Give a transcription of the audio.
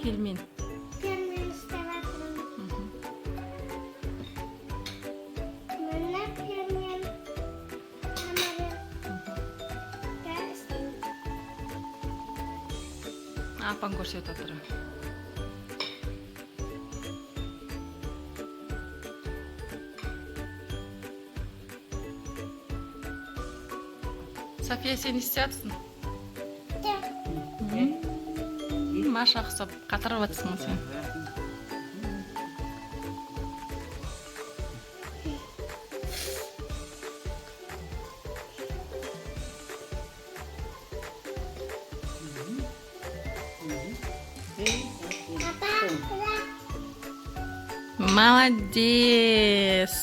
Пельмен. Пельмен істеп жатырмын. Міне пельмен. Апаң көрсетіп отыр. София, сен не істейатсың? Маша ұқсап қатырып жатсың сен. Молодец!